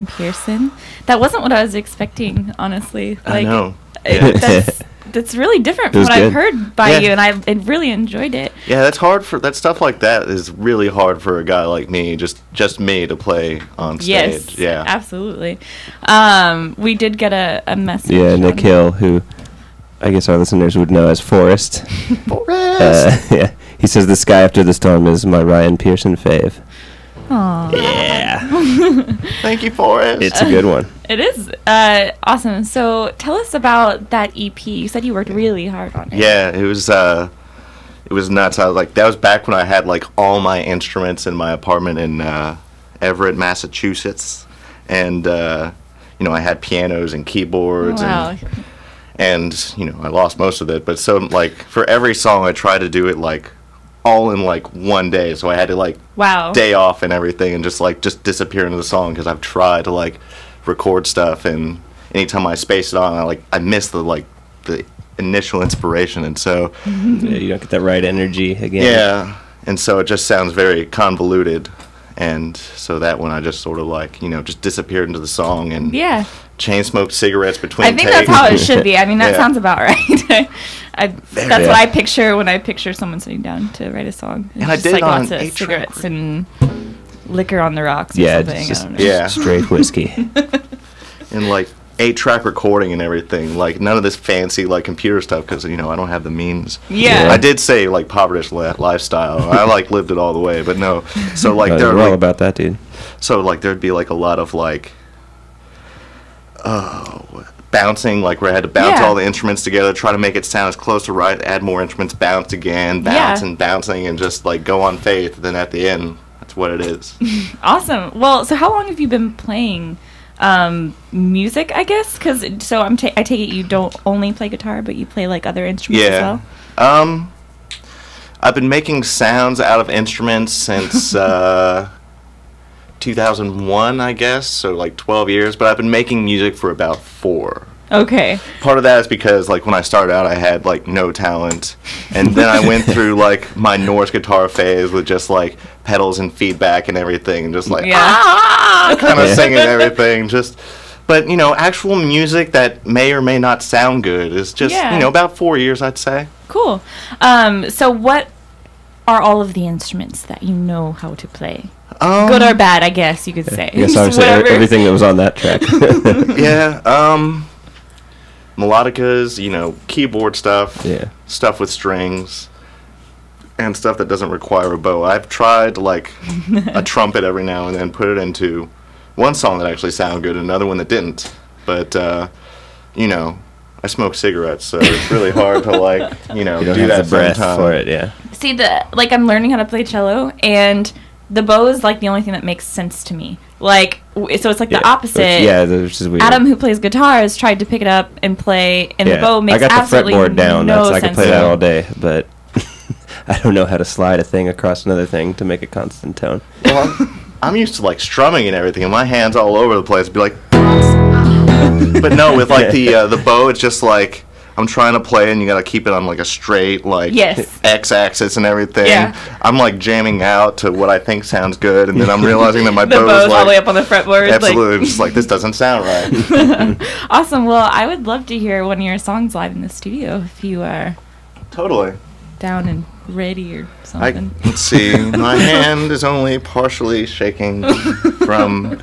Pierson. That wasn't what I was expecting, honestly. Like, I know. That's really different from what I've heard by you, and I really enjoyed it. Yeah, that's hard for that stuff like that is really hard for a guy like me, just me to play on stage. Yes, yeah, absolutely. We did get a message. Yeah, Nick Hill, who I guess our listeners would know as Forrest. Forrest. Yeah, he says the Sky After the Storm is my Ryan Pierson fave. Aww. Yeah. Thank you, Forrest. It's a good one. It is awesome. So tell us about that EP. You said you worked really hard on it. Yeah, it was nuts. I was like, that was back when I had like all my instruments in my apartment in Everett, Massachusetts, and I had pianos and keyboards. Wow. and I lost most of it. But so like for every song, I tried to do it like all in like one day. So I had to like day off and everything, and just disappear into the song because I've tried to like record stuff, and anytime I space it on, I miss the initial inspiration, and so you don't get that right energy again. Yeah, and so it just sounds very convoluted, and so that one I just sort of just disappeared into the song and chain smoked cigarettes between. I think that's how it should be. I mean, that sounds about right. That's what I picture when I picture someone sitting down to write a song. It's and I just did like on lots of cigarettes and liquor on the rocks. Or something. Just, I don't know. straight whiskey. And 8-track recording and everything, none of this fancy computer stuff, because I don't have the means. Yeah. I did say poverty lifestyle. I lived it all the way, but no. So they're all about that, dude. So there'd be a lot of bouncing, where I had to bounce all the instruments together, try to make it sound as close to right, add more instruments, bounce again, bounce and bouncing, and just go on faith. Then at the end, that's what it is. Awesome. Well, so how long have you been playing music, I guess? Because I take it you don't only play guitar, but you play other instruments as well. I've been making sounds out of instruments since 2001, I guess, so 12 years, but I've been making music for about 4. Okay. Part of that is because when I started out, I had no talent, and then I went through my Norse guitar phase with just pedals and feedback and everything, and just kind of singing everything. But actual music that may or may not sound good is just about 4 years, I'd say. Cool. So what are all of the instruments that you know how to play? Good or bad, I guess you could say. Yes, I would say everything that was on that track. Melodicas, keyboard stuff, stuff with strings, and stuff that doesn't require a bow. I've tried a trumpet every now and then, put it into one song that actually sounded good, another one that didn't. But I smoke cigarettes, so it's really hard to you don't do have that the breath for it. Yeah. See, I'm learning how to play cello, and the bow is the only thing that makes sense to me. So it's the opposite. Which is weird. Adam, who plays guitar, has tried to pick it up and play, and the bow makes absolutely no sense. I got the fretboard down. I can play that all day, but I don't know how to slide a thing across another thing to make a constant tone. Well, I'm used to strumming and everything, and my hands all over the place. It'd be but no, with the bow, it's just I'm trying to play, and you gotta keep it on a straight X-axis and everything. Yeah. I'm jamming out to what I think sounds good, and then I'm realizing that my bow's all the way up on the fretboard. Absolutely, just this doesn't sound right. Awesome. Well, I would love to hear one of your songs live in the studio if you are totally down and ready or something. Let's see. My hand is only partially shaking from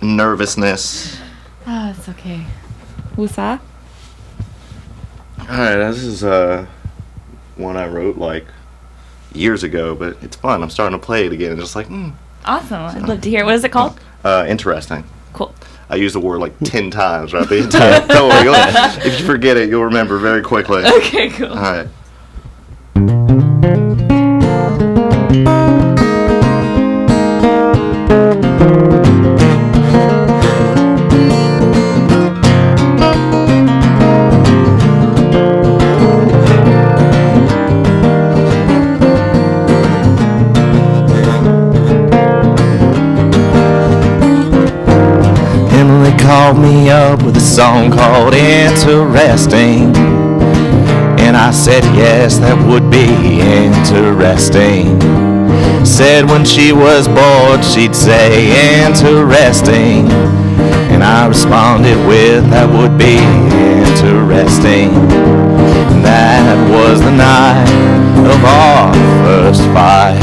nervousness. Ah, it's okay. Wusa? Alright, this is one I wrote years ago, but it's fun. I'm starting to play it again. Just Awesome. I'd love to hear it. What is it called? Interesting. Cool. I used the word 10 times right the entire time. If you forget it, you'll remember very quickly. Okay, cool. Alright. Called me up with a song called Interesting, and I said yes, that would be interesting. Said when she was bored she'd say interesting, responded with, that would be interesting. And that was the night of our first fight.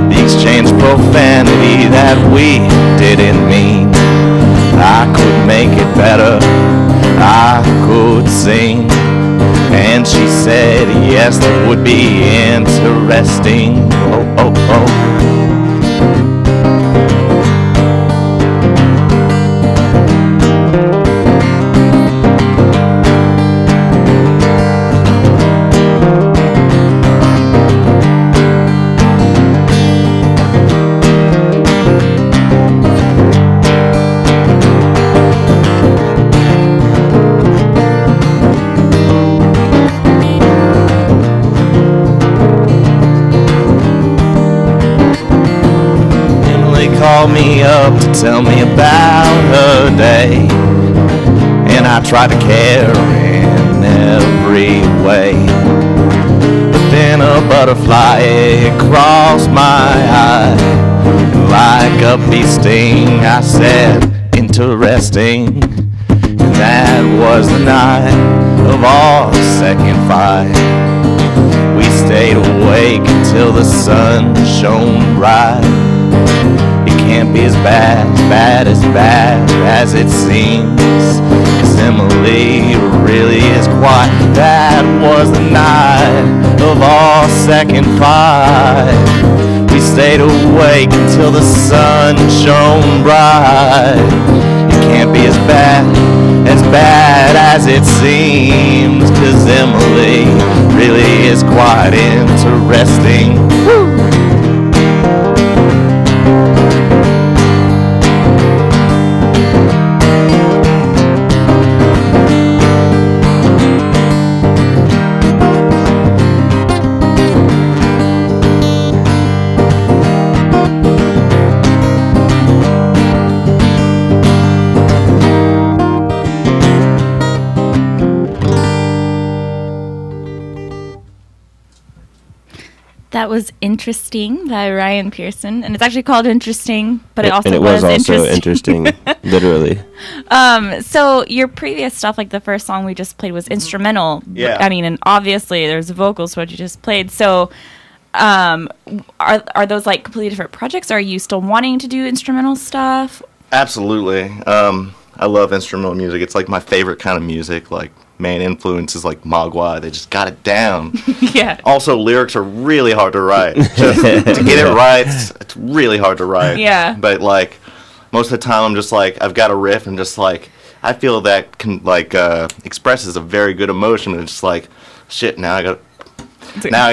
The exchange profanity that we didn't mean. I could make it better, I could sing. And she said, yes, that would be interesting. Oh, oh, oh. Called me up to tell me about her day, and I tried to care in every way. But then a butterfly, it crossed my eye, and like a bee sting I said, interesting. And that was the night of our second fight. We stayed awake until the sun shone bright. Can't be as bad as it seems. 'Cause Emily really is quite. That was the night of our second fight. We stayed awake until the sun shone bright. It can't be as bad as it seems. 'Cause Emily really is quite interesting. Woo! That was Interesting by Ryan Pierson, and it's actually called Interesting, but it also and it was also interesting, literally. So your previous stuff, like the first song we just played, was instrumental. Yeah. I mean, and obviously there's vocals to what you just played. So, are those like completely different projects? Are you still wanting to do instrumental stuff? Absolutely. I love instrumental music. It's like my favorite kind of music. Like, main influences like Mogwai, they just got it down. Yeah. Also, lyrics are really hard to write. Just to get it right, it's really hard to write. Yeah. But like most of the time, I'm just like, I've got a riff and just like I feel that can like expresses a very good emotion. And it's just like, shit. Now I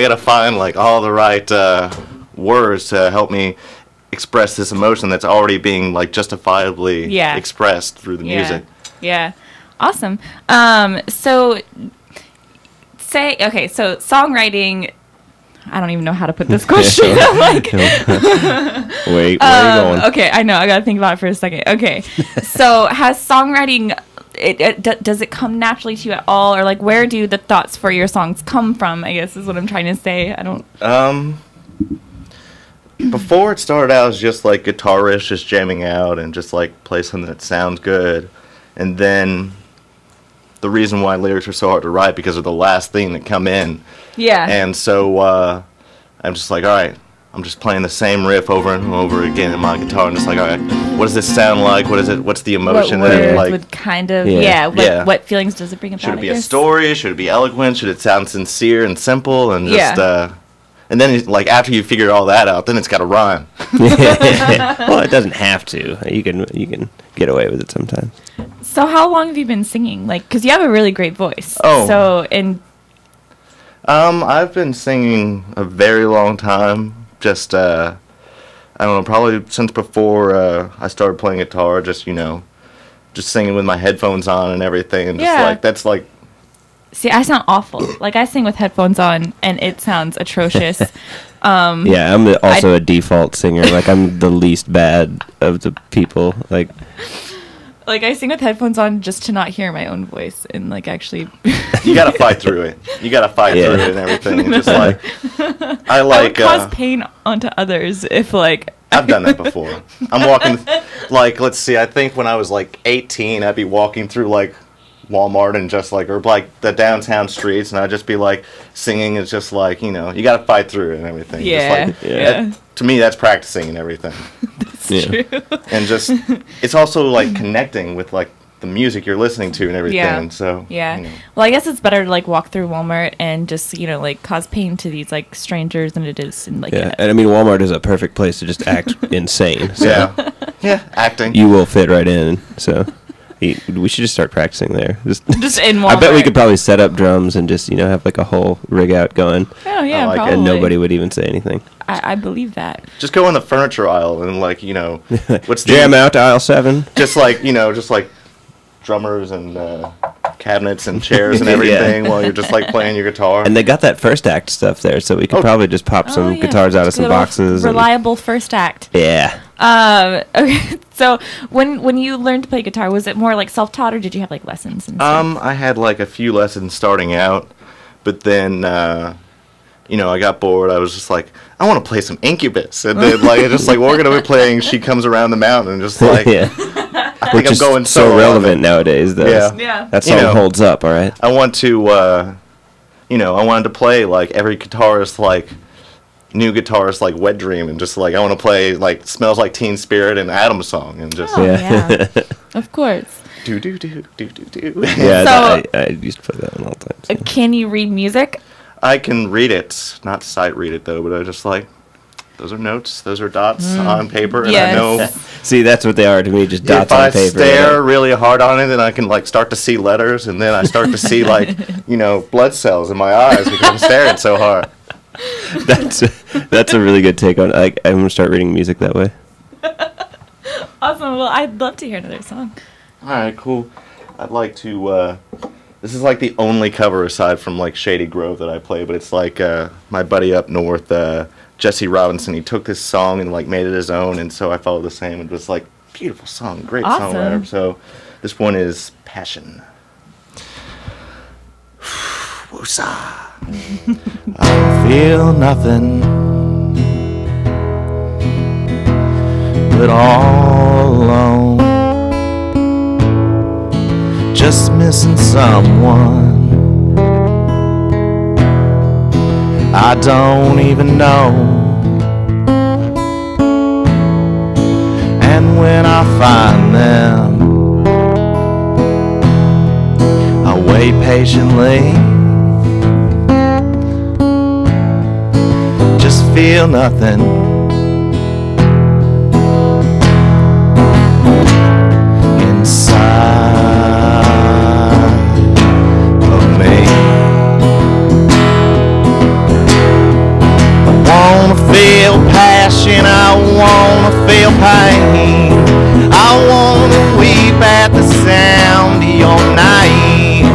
gotta find like all the right words to help me express this emotion that's already being like justifiably expressed through the music. Yeah. Awesome. So songwriting, I don't even know how to put this question. I'm like, wait, where are you going? Okay, I know. I got to think about it for a second. Okay. So has songwriting, does it come naturally to you at all? Or like, where do the thoughts for your songs come from, I guess is what I'm trying to say. I don't... Before it started out as just like guitarish, just jamming out and just like play something that sounds good. And then the reason why lyrics are so hard to write because of the last thing that come in. Yeah. And so I'm just like, all right, I'm just playing the same riff over and over again in my guitar, and just like, all right, what does this sound like? What is it? What's the emotion what that it like? Would kind of what feelings does it bring about? Should it be a story? Should it be eloquent? Should it sound sincere and simple? And just and then like after you figure all that out, then it's got to rhyme. Well, it doesn't have to. You can get away with it sometimes. So how long have you been singing? Like, because you have a really great voice. Oh. So I've been singing a very long time. Just I don't know, probably since before I started playing guitar. Just just singing with my headphones on and everything, and just like that's like. See, I sound awful. Like, I sing with headphones on, and it sounds atrocious. Yeah, I'm also a default singer. Like, I'm the least bad of the people. Like, Like, I sing with headphones on just to not hear my own voice and, like, actually... You gotta fight through it. You gotta fight through it and everything. It's just like... I would cause pain onto others if, like... I've done that before. I'm walking... Like, let's see, I think when I was, like, 18, I'd be walking through, like, Walmart and just, like... Or, like, the downtown streets, and I'd just be, like, singing. It's just, like, you know, you gotta fight through it and everything. Yeah. Just, like, to me, that's practicing and everything. True. And just, it's also like connecting with like the music you're listening to and everything. Yeah. So You know. Well, I guess it's better to like walk through Walmart and just, you know, like cause pain to these like strangers than it is in like. Yeah, and I mean Walmart is a perfect place to just act insane. So acting. You will fit right in. So we should just start practicing there. Just in Walmart. I bet we could probably set up drums and just have like a whole rig out going. Oh yeah, like probably. And nobody would even say anything. I believe that. Just go in the furniture aisle and like what's jam out to aisle 7. Just like just like drummers and cabinets and chairs and everything while you're just like playing your guitar. And they got that first act stuff there, so we could probably just pop some guitars out of some boxes. Reliable first act. Yeah. Okay. So when you learned to play guitar, was it more like self-taught or did you have like lessons? And stuff? I had like a few lessons starting out, but then I got bored. I was just like, I want to play some Incubus, and then like just like we're gonna be playing She Comes Around the Mountain, and just like I think I'm going so relevant nowadays. Though. Yeah. That song holds up. All right. I want to I wanted to play like every guitarist like new guitarist like Wet Dream, and just like I want to play like Smells Like Teen Spirit and Adam's Song, and just Of course. Do do do do do do. Yeah, so, I used to play that one all the time. So. Can you read music? I can read it, not sight read it though, but I just like those are notes, those are dots on paper, and I know. See, that's what they are to me, just dots on paper. If I stare really hard on it, then I can like start to see letters, and then I start to see like blood cells in my eyes because I'm staring so hard. That's a really good take on. I'm gonna start reading music that way. Awesome. Well, I'd love to hear another song. All right, cool. I'd like to. This is like the only cover aside from like Shady Grove that I play, but it's like my buddy up north, Jesse Robinson. He took this song and like made it his own, and so I followed the same. It was like beautiful song, great songwriter. So this one is Passion. Woosah. I feel nothing but all alone, just missing someone I don't even know. And when I find them, I wait patiently, just feel nothing. Feel passion, I wanna feel pain. I wanna weep at the sound of your name.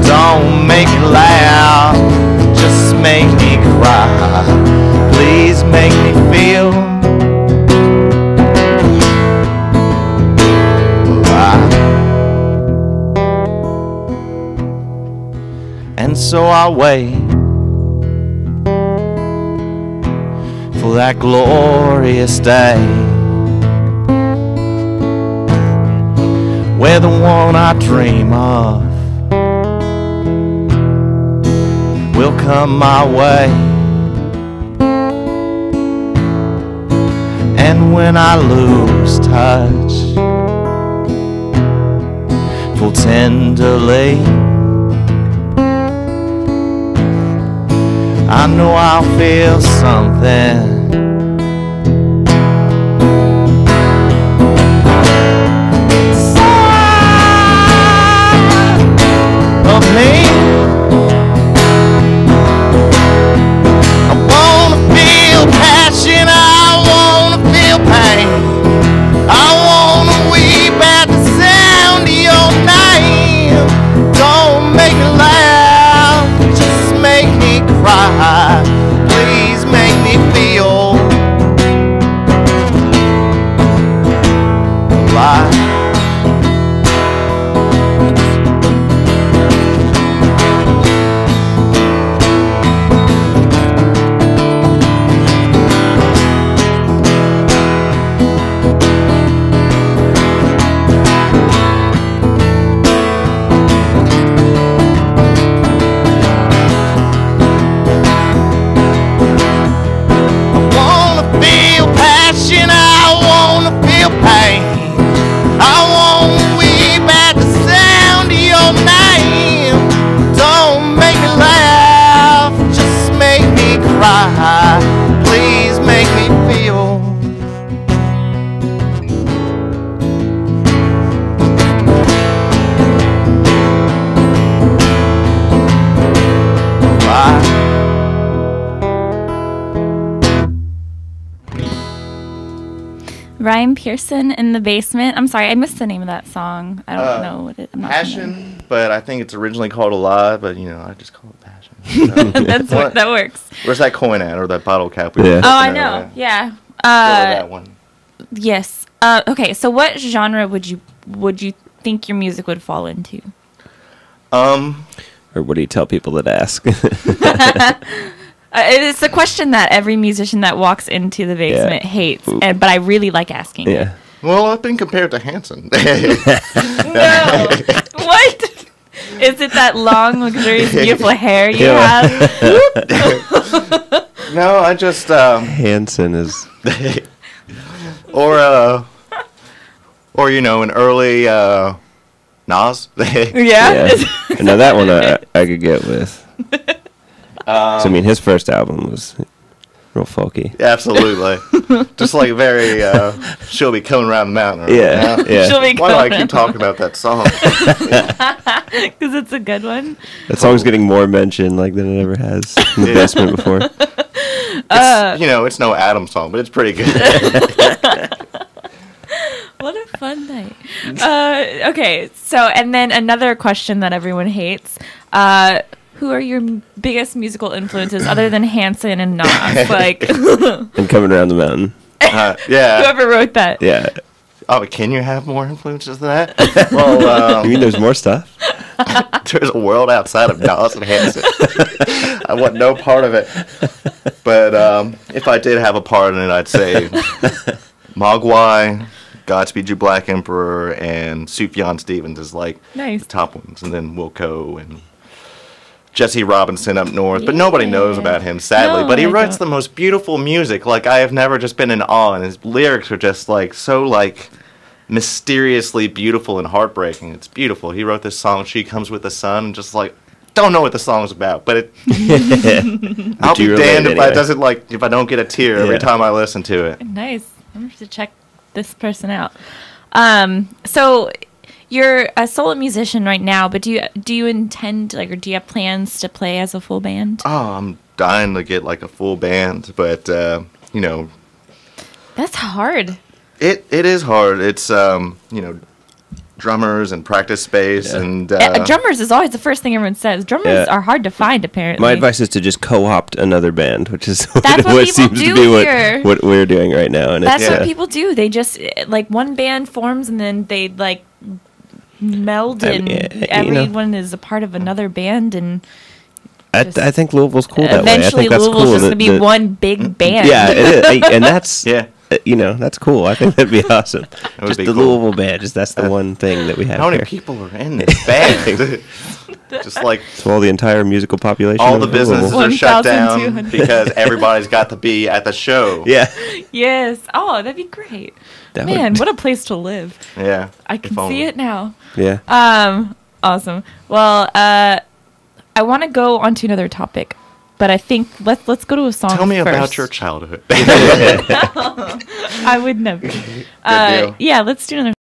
Don't make it loud, just make me cry. Please make me feel alive. And so I wait for that glorious day where the one I dream of will come my way. And when I lose touch full tenderly, I know I'll feel something. Of me, I wanna feel passion, I wanna feel pain, I wanna weep at the sound of your name. Don't make it loud, just make me cry. Please make me feel Ryan Pierson in the basement. I'm sorry, I missed the name of that song. I don't know what it. I'm not Passion, but I think it's originally called Alive. But I just call it Passion. So. That works. Where's that coin at, or that bottle cap? Yeah. Oh, I know. Yeah. That one. Yes. Okay. So, what genre would you think your music would fall into? Or what do you tell people that ask? It's a question that every musician that walks into the basement hates, but I really like asking. Yeah. Well, I've been compared to Hanson. No. What? Is it that long, luxurious, beautiful hair you have? No, I just Hanson is or an early Nas. Yeah. No, that one I could get with. So I mean, his first album was real folky. Absolutely. Just like very She'll Be Coming Around the Mountain. Yeah. She'll be Why do I keep talking about that song? Because it's a good one. That song's getting more mention than it ever has in the basement before. It's no Adam song, but it's pretty good. What a fun night. Okay, so, and then another question that everyone hates. Who are your biggest musical influences other than Hanson and Nas? And Coming Around the Mountain. Yeah. Whoever wrote that. Yeah. Oh, can you have more influences than that? Well, you mean there's more stuff? There's a world outside of Nas and Hanson. I want no part of it. But if I did have a part in it, I'd say Mogwai, Godspeed You Black Emperor, and Sufjan Stevens is nice. The top ones. And then Wilco and Jesse Robinson up north. But nobody knows about him, sadly. But he writes the most beautiful music. I have never just been in awe. And his lyrics are just so mysteriously beautiful and heartbreaking. It's beautiful. He wrote this song, She Comes With the Sun, and just don't know what the song's about, but it I'll be damned if if I don't get a tear every time I listen to it. Nice. I'm going to have to check this person out. So you're a solo musician right now, but do you intend or do you have plans to play as a full band? Oh, I'm dying to get a full band, but that's hard. It is hard. It's drummers and practice space and drummers is always the first thing everyone says. Drummers are hard to find, apparently. My advice is to just co-opt another band, which is what seems to be what we're doing right now. And that's what people do. They just one band forms and then they meld and everyone is a part of another band and. I think Louisville's cool that way. Eventually, Louisville's just going to be one big band. Yeah, it is. And that's that's cool. I think that'd be awesome. Just the cool. Louisville band. That's the one thing that we have. How many people are in this band? Just so all the entire musical population. All the businesses are shut down because everybody's got to be at the show. Yeah. Yes. Oh, that'd be great. What a place to live. Yeah. I can see it now. Yeah. Awesome. Well, I want to go on to another topic, but I think let's go to a song. Tell me first. about your childhood. I would never. Yeah, let's do another.